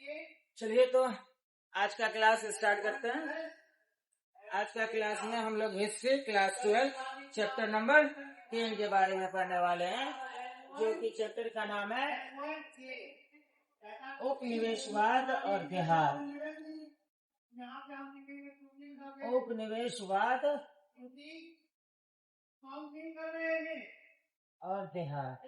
चलिए तो आज का क्लास स्टार्ट करते हैं। आज का क्लास में हम लोग हिस्ट्री क्लास 12 चैप्टर नंबर 3 के बारे में पढ़ने वाले हैं, जो कि चैप्टर का नाम है उपनिवेशवाद और देहात। उपनिवेशवाद और देहात,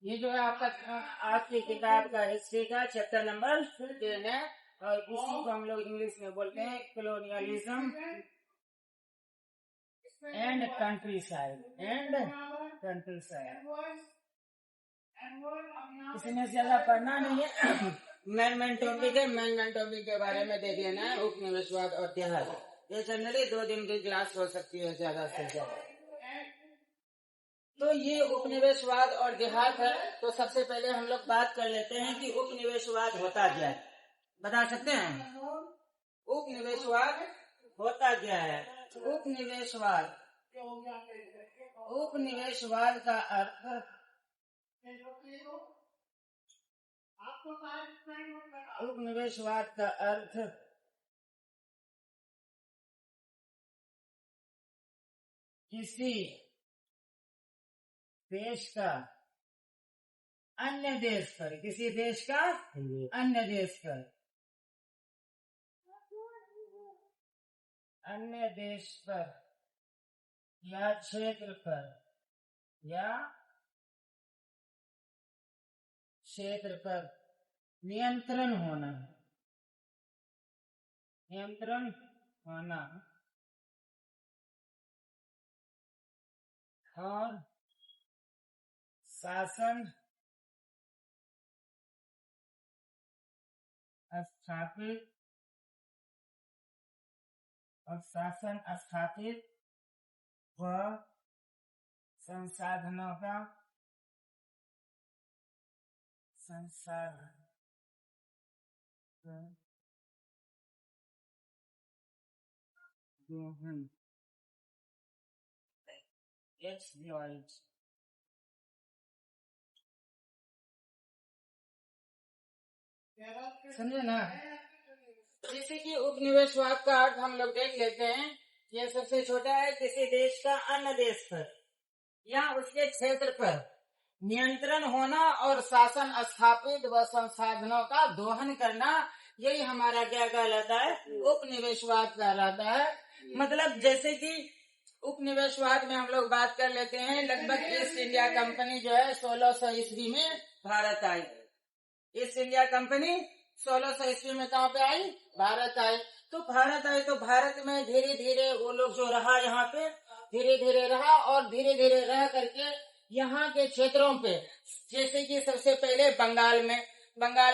ये जो है आपकी किताब का हिस्ट्री का चैप्टर नंबर 10 है, और इसी को हम लोग इंग्लिश में बोलते हैं कॉलोनियलिज्म एंड कंट्री साइड। इसमें ज्यादा पढ़ना नहीं है, मेन टॉपिक के बारे में देख लेना है। उपनिवेशवाद और देहात, ये जनरली 2 दिन की क्लास हो सकती है ज्यादा से ज्यादा। तो ये उपनिवेशवाद और देहात है। तो सबसे पहले हम लोग बात कर लेते हैं कि उपनिवेशवाद होता क्या है। बता सकते हैं उपनिवेशवाद होता क्या है? उपनिवेशवाद का अर्थ किसी देश का अन्य देश पर, किसी देश का अन्य देश पर, अन्य देश पर या क्षेत्र पर नियंत्रण होना और शासन स्थापित व संसाधनों का दोहन। समझे ना? जैसे कि उपनिवेशवाद का अर्थ हम लोग देख लेते हैं। यह सबसे छोटा है, किसी देश का अन्य देश पर या उसके क्षेत्र पर नियंत्रण होना और शासन स्थापित व संसाधनों का दोहन करना, यही हमारा क्या कहलाता है? उपनिवेशवाद कहलाता है। मतलब जैसे कि उपनिवेशवाद में हम लोग बात कर लेते हैं, लगभग ईस्ट इंडिया कंपनी जो है 1600 ईस्वी में भारत आई। ईस्ट इंडिया कंपनी 1600 ईस्वी में कहाँ पे आई? भारत आई। तो भारत में धीरे धीरे वो लोग जो रहा, यहाँ पे धीरे धीरे रहा और धीरे धीरे रह करके यहाँ के क्षेत्रों पे, जैसे कि सबसे पहले बंगाल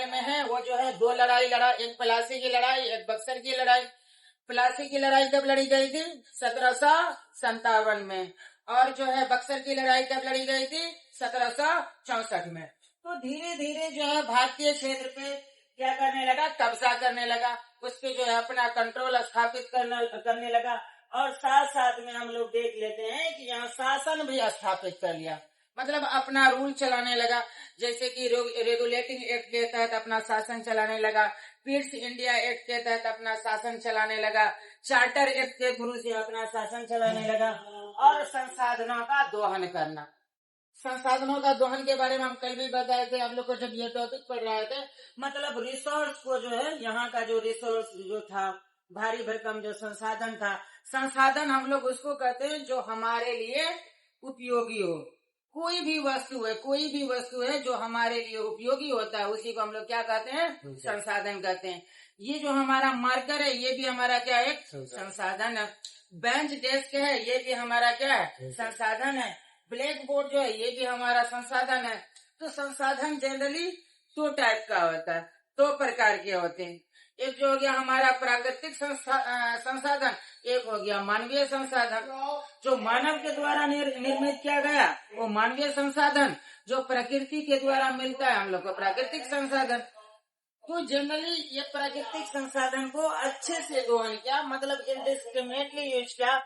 में है, वो जो है 2 लड़ाई लड़ा, एक प्लासी की लड़ाई, एक बक्सर की लड़ाई। प्लासी की लड़ाई कब लड़ी गई थी? 1757 में। और जो है बक्सर की लड़ाई कब लड़ी गई थी? 1764 में। तो धीरे धीरे जो है भारतीय क्षेत्र पे क्या करने लगा? कब्जा करने लगा, उस पे जो है अपना कंट्रोल स्थापित करने लगा। और साथ साथ में हम लोग देख लेते हैं कि यहाँ शासन भी स्थापित कर लिया, मतलब अपना रूल चलाने लगा। जैसे कि रेगुलेटिंग एक्ट के तहत अपना शासन चलाने लगा, पीट्स इंडिया एक्ट के तहत अपना शासन चलाने लगा, चार्टर एक्ट के थ्रू से अपना शासन चलाने लगा। और संसाधनों का दोहन करना, संसाधनों का दोहन के बारे में हम कल भी बताए थे आप लोग को, जब ये टॉपिक पढ़ रहे थे। मतलब रिसोर्स को जो है, यहाँ का जो रिसोर्स जो था, भारी भरकम जो संसाधन था, संसाधन हम लोग उसको कहते हैं जो हमारे लिए उपयोगी हो। कोई भी वस्तु है जो हमारे लिए उपयोगी होता है, उसी को हम लोग क्या कहते हैं? संसाधन कहते हैं। ये जो हमारा मार्कर है, ये भी हमारा क्या है? संसाधन है। बेंच डेस्क है, ये भी हमारा क्या है? संसाधन है। ब्लैक बोर्ड जो है, ये भी हमारा संसाधन है। तो संसाधन जनरली 2 टाइप का होता है, 2 प्रकार के होते हैं। एक जो हो गया हमारा प्राकृतिक संसाधन, एक हो गया मानवीय संसाधन। जो मानव के द्वारा निर्मित किया गया वो मानवीय संसाधन, जो प्रकृति के द्वारा मिलता है हम लोग को प्राकृतिक संसाधन। तो जनरली ये प्राकृतिक संसाधन को अच्छे से दोहन किया, मतलब इनडिस्क्रिमिनेटली यूज किया।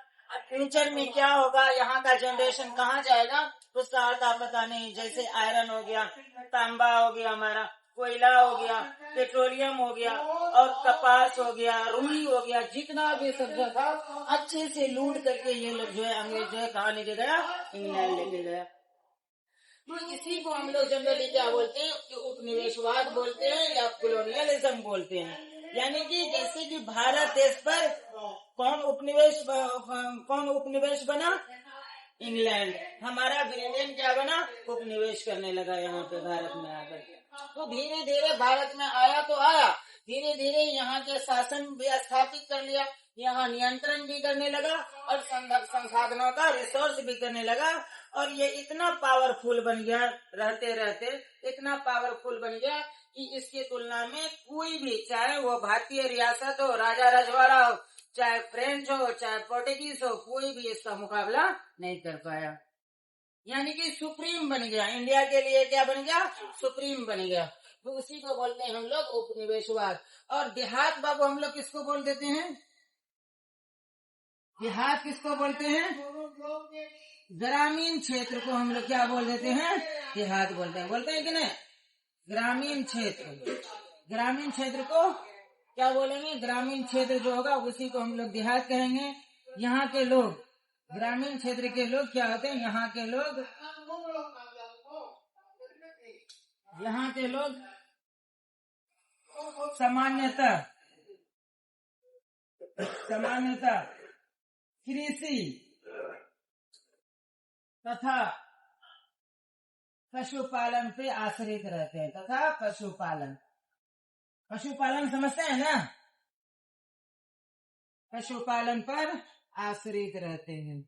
फ्यूचर में क्या होगा, यहाँ का जनरेशन कहाँ जाएगा, उसका आता पता नहीं। जैसे आयरन हो गया, तांबा हो गया, हमारा कोयला हो गया, पेट्रोलियम हो गया, और कपास हो गया, रुई हो गया, जितना भी सब्जा था अच्छे से लूट करके ये लोग जो है अंग्रेज जो है कहाँ लेके गया, इंग्लैंड लेके गया। तो इसी को हम लोग जनरली क्या बोलते हैं कि उपनिवेशवाद बोलते हैं या कॉलोनियलिज्म बोलते हैं। यानी कि जैसे कि भारत देश पर कौन उपनिवेश बना, इंग्लैंड। हमारा ब्रिटेन क्या बना, उपनिवेश करने लगा यहाँ पे भारत में आकर के। तो धीरे धीरे भारत में आया तो आया, धीरे धीरे यहाँ के शासन भी स्थापित कर लिया, यहाँ नियंत्रण भी करने लगा और संसाधनों का रिसोर्स भी करने लगा। और ये इतना पावरफुल बन गया, रहते रहते इतना पावरफुल बन गया कि इसकी तुलना में कोई भी, चाहे वो भारतीय रियासत हो, राजा रजवाड़ा हो, चाहे फ्रेंच हो, चाहे पोर्टुगीज हो, कोई भी इसका मुकाबला नहीं कर पाया। यानी कि सुप्रीम बन गया, इंडिया के लिए क्या बन गया, सुप्रीम बन गया। तो उसी को बोलते हैं हम लोग उपनिवेशवाद। और देहात बाबू हम लोग किसको बोल देते हैं, देहात किसको बोलते हैं, ग्रामीण क्षेत्र को हम लोग क्या बोल देते हैं, देहात बोलते हैं कि नहीं। ग्रामीण क्षेत्र, ग्रामीण क्षेत्र को क्या बोलेंगे, ग्रामीण क्षेत्र जो होगा उसी को हम लोग देहात कहेंगे। यहाँ के लोग, ग्रामीण क्षेत्र के लोग क्या होते हैं, यहाँ के लोग सामान्यतः कृषि तथा पशुपालन पे आश्रित रहते हैं, तथा पशुपालन समझते हैं ना, पशुपालन पर आश्रित रहते हैं,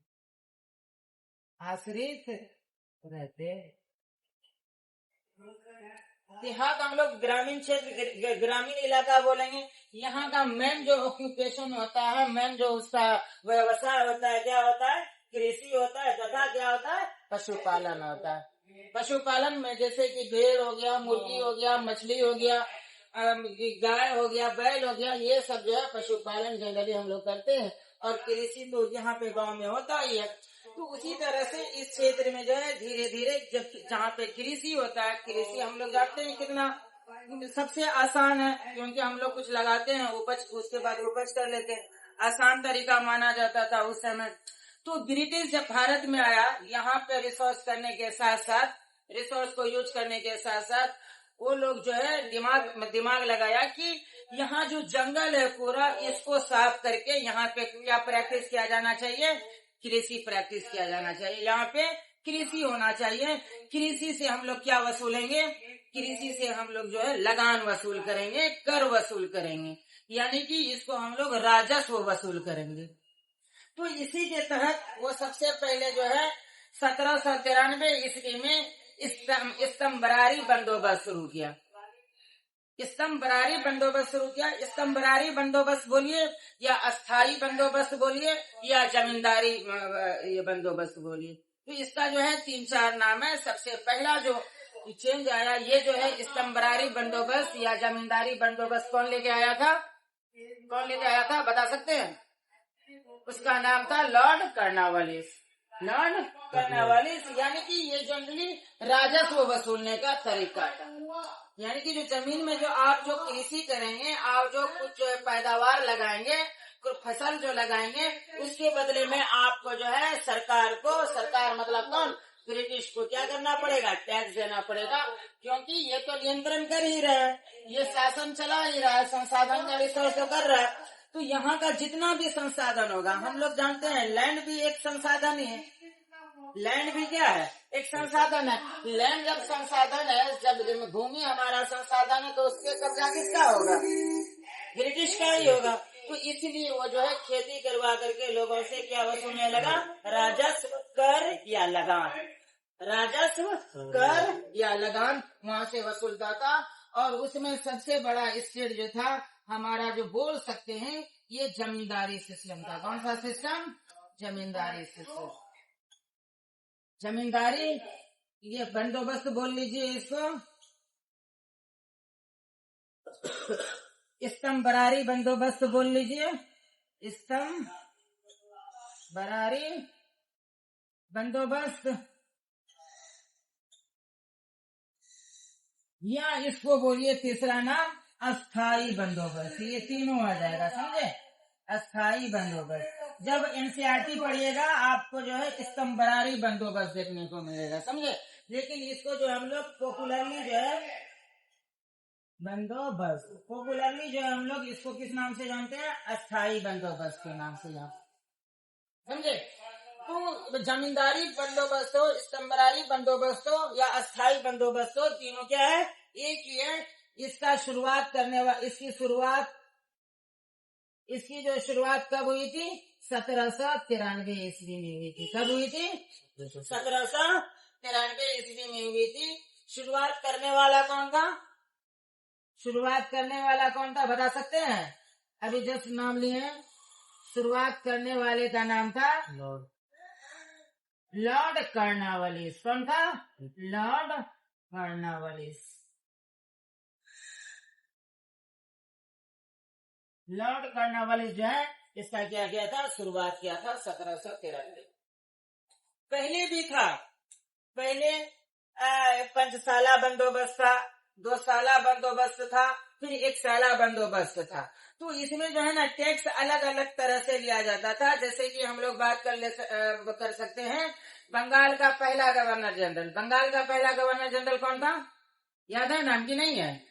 देहात हम लोग ग्रामीण क्षेत्र, ग्रामीण इलाका बोलेंगे। यहाँ का मेन जो ऑक्यूपेशन होता है, मेन जो उसका व्यवसाय होता है, क्या होता है, कृषि होता है, तथा क्या होता है, पशुपालन होता है। पशुपालन में जैसे कि भेड़ हो गया, मुर्गी हो गया, मछली हो गया, गाय हो गया, बैल हो गया, ये सब जो है पशुपालन जनरली हम लोग करते हैं। और कृषि तो यहाँ पे गांव में होता ही है। तो उसी तरह से इस क्षेत्र में जो है धीरे धीरे जब जहाँ पे कृषि होता है, कृषि हम लोग जानते हैं कितना सबसे आसान है, क्योंकि हम लोग कुछ लगाते हैं, उपज, उसके बाद उपज कर लेते हैं, आसान तरीका माना जाता था उस समय। तो ब्रिटिश जब भारत में आया, यहाँ पे रिसोर्स करने के साथ साथ, रिसोर्स को यूज करने के साथ साथ वो लोग जो है दिमाग लगाया कि यहाँ जो जंगल है पूरा, इसको साफ करके यहाँ पे क्या प्रैक्टिस किया जाना चाहिए, कृषि प्रैक्टिस किया जाना चाहिए। यहाँ पे कृषि होना चाहिए। कृषि से हम लोग क्या वसूलेंगे, कृषि से हम लोग जो है लगान वसूल करेंगे, कर वसूल करेंगे, यानी कि इसको हम लोग राजस्व वसूल करेंगे। तो इसी के तहत वो सबसे पहले जो है 1793 ईस्वी में स्तंभरारी बंदोबस्त शुरू किया। स्तंभरारी बंदोबस्त बोलिए या अस्थाई बंदोबस्त बोलिए या जमींदारी ये बंदोबस्त बोलिए। तो इसका जो है 3-4 नाम है। सबसे पहला जो चेंज आया, ये जो है स्तंभरारी बंदोबस्त या जमींदारी बंदोबस्त कौन लेके आया था, बता सकते हैं? उसका नाम था लॉर्ड कर्नवालिस। यानी कि ये जनरली राजस्व वसूलने का तरीका था। यानी कि जो जमीन में जो आप जो कृषि करेंगे, आप जो कुछ पैदावार लगाएंगे, कुछ फसल जो लगाएंगे, उसके बदले में आपको जो है सरकार मतलब कौन, ब्रिटिश को क्या करना पड़ेगा, टैक्स देना पड़ेगा। क्योंकि ये तो नियंत्रण कर ही रहा है, ये शासन चला ही रहा है, संसाधन का रिसोर्स कर रहा है। तो यहाँ का जितना भी संसाधन होगा, हम लोग जानते हैं लैंड भी एक संसाधन ही है। लैंड भी क्या है, एक संसाधन है। लैंड जब संसाधन है, जब भूमि हमारा संसाधन है, तो उसके कब्जा किसका होगा, ब्रिटिश का ही होगा। तो इसलिए वो जो है खेती करवा करके लोगों से क्या वसूलने लगा, राजस्व कर या लगान वहाँ से वसूलता था। और उसमें सबसे बड़ा स्टेट जो था हमारा, जो बोल सकते हैं, ये जमींदारी सिस्टम था। कौन सा सिस्टम, जमींदारी सिस्टम। जमींदारी ये बंदोबस्त बोल लीजिए इसको, स्तंभरारी बंदोबस्त बोल लीजिए, स्तंभरारी बंदोबस्त या इसको बोलिए तीसरा नाम अस्थाई बंदोबस्त। ये तीनों आ जाएगा, समझे। अस्थाई बंदोबस्त। जब एनसीईआरटी पढ़िएगा आपको जो है स्तंभरारी बंदोबस्त देखने को मिलेगा, समझे। लेकिन इसको जो हम लोग पॉपुलरली जो है बंदोबस्त, पॉपुलरली जो है हम लोग इसको किस नाम से जानते हैं? अस्थाई बंदोबस्त के नाम से जानते हैं, समझे। तो जमींदारी बंदोबस्त हो, स्तंभरारी बंदोबस्त हो या अस्थाई बंदोबस्त हो, तीनों क्या है? एक ही है। इसका शुरुआत करने वाला, इसकी जो शुरुआत कब हुई थी? 1793 ईस्वी में हुई थी। कब हुई थी? 1793 ईस्वी में हुई थी। शुरुआत करने वाला कौन था? बता सकते हैं? अभी जस्ट नाम लिए। शुरुआत करने वाले का नाम था लॉर्ड कर्नवालिस। कौन था? Lord Cornwallis. लॉर्ड कर्नवालिस जो है इसका क्या किया था? शुरुआत किया था 1793। पहले भी था। पहले पंचसाला बंदोबस्त था, 2 साला बंदोबस्त था, फिर 1 साला बंदोबस्त था। तो इसमें जो है ना टैक्स अलग अलग तरह से लिया जाता था। जैसे कि हम लोग बात कर सकते हैं बंगाल का पहला गवर्नर जनरल। बंगाल का पहला गवर्नर जनरल कौन था? याद है नाम की? नहीं है।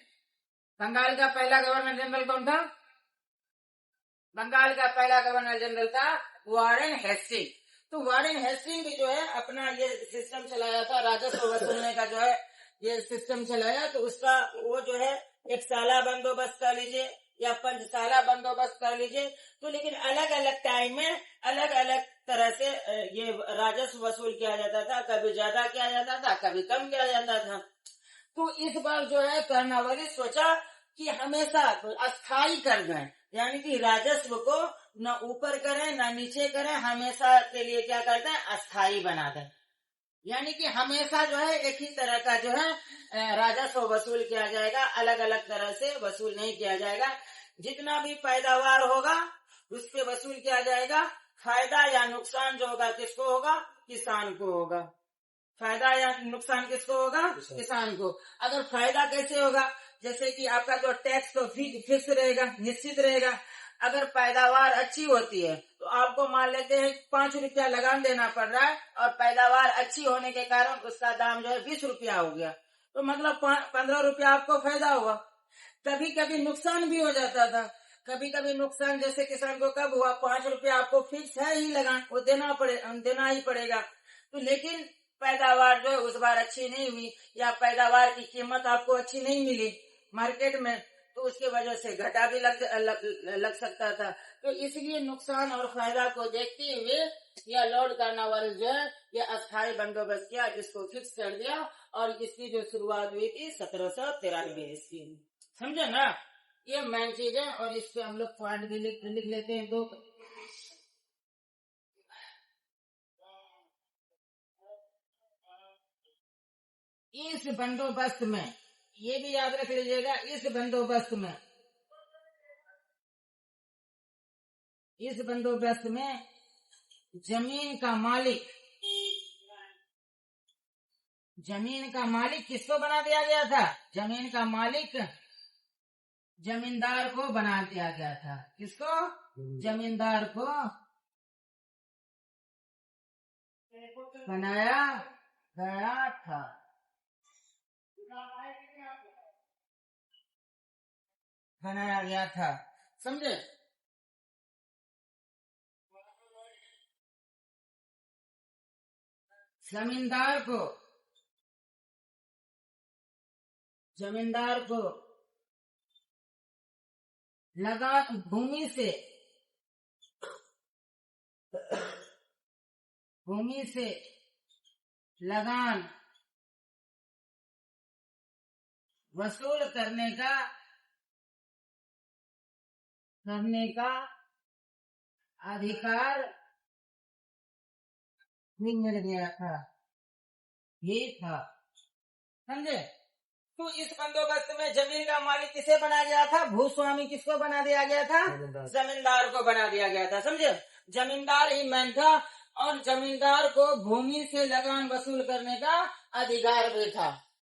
बंगाल का पहला गवर्नर जनरल कौन था? बंगाल का पहला गवर्नर जनरल था वॉरेन हेस्टिंग। तो वॉरेन हेस्टिंग भी जो है अपना ये सिस्टम चलाया था, राजस्व वसूलने का जो है ये सिस्टम चलाया। तो उसका वो जो है 1 साला बंदोबस्त कर लीजिए या 5 साला बंदोबस्त कर लीजिए। तो लेकिन अलग अलग टाइम में अलग अलग तरह से ये राजस्व वसूल किया जाता था। कभी ज्यादा किया जाता था, कभी कम किया जाता था। तो इस बार जो है कर्नवालिस सोचा कि हमेशा अस्थाई कर दें, यानी कि राजस्व को न ऊपर करें न नीचे करें, हमेशा के लिए क्या करते हैं? अस्थाई बना दें। यानी कि हमेशा जो है एक ही तरह का जो है राजस्व वसूल किया जाएगा, अलग अलग तरह से वसूल नहीं किया जाएगा। जितना भी पैदावार होगा उस पे वसूल किया जाएगा। फायदा या नुकसान जो होगा किसको होगा? किसान को होगा। फायदा या नुकसान किसको होगा? किसान को। अगर फायदा कैसे होगा? जैसे कि आपका जो टैक्स तो फिक्स रहेगा, निश्चित रहेगा। अगर पैदावार अच्छी होती है तो आपको मान लेते हैं 5 रुपया लगान देना पड़ रहा है और पैदावार अच्छी होने के कारण उसका दाम जो है 20 रुपया हो गया, तो मतलब 15 रुपया आपको फायदा हुआ। कभी कभी नुकसान भी हो जाता था। कभी कभी नुकसान जैसे किसान को कब हुआ? 5 रुपया आपको फिक्स है ही लगान, वो देना ही पड़ेगा। तो लेकिन पैदावार जो है उस बार अच्छी नहीं हुई या पैदावार की कीमत आपको अच्छी नहीं मिली मार्केट में, तो उसकी वजह से घाटा भी लग सकता था। तो इसलिए नुकसान और फायदा को देखते हुए या लॉर्ड कर्नवालिस जो है ये अस्थायी बंदोबस्त किया, जिसको फिक्स कर दिया। और इसकी जो शुरुआत हुई थी 1793 ईस्वी में। समझे ना? ये मेन चीज है। और इस पे हम लोग पॉइंट भी लिख लेते हैं 2। इस बंदोबस्त में ये भी याद रख लीजिएगा, इस बंदोबस्त में जमीन का मालिक किसको बना दिया गया था? जमीन का मालिक जमींदार को बना दिया गया था। किसको? जमींदार को बनाया गया था। समझे? जमींदार को लगा भूमि से लगान वसूल करने का अधिकार भी मिल गया था। ये था, समझे? तो इस बंदोबस्त में जमीन का मालिक किसे बना गया था? भूस्वामी किसको बना दिया गया था? जमींदार को बना दिया गया था। समझे? जमींदार ही मैन था और जमींदार को भूमि से लगान वसूल करने का अधिकार भी था।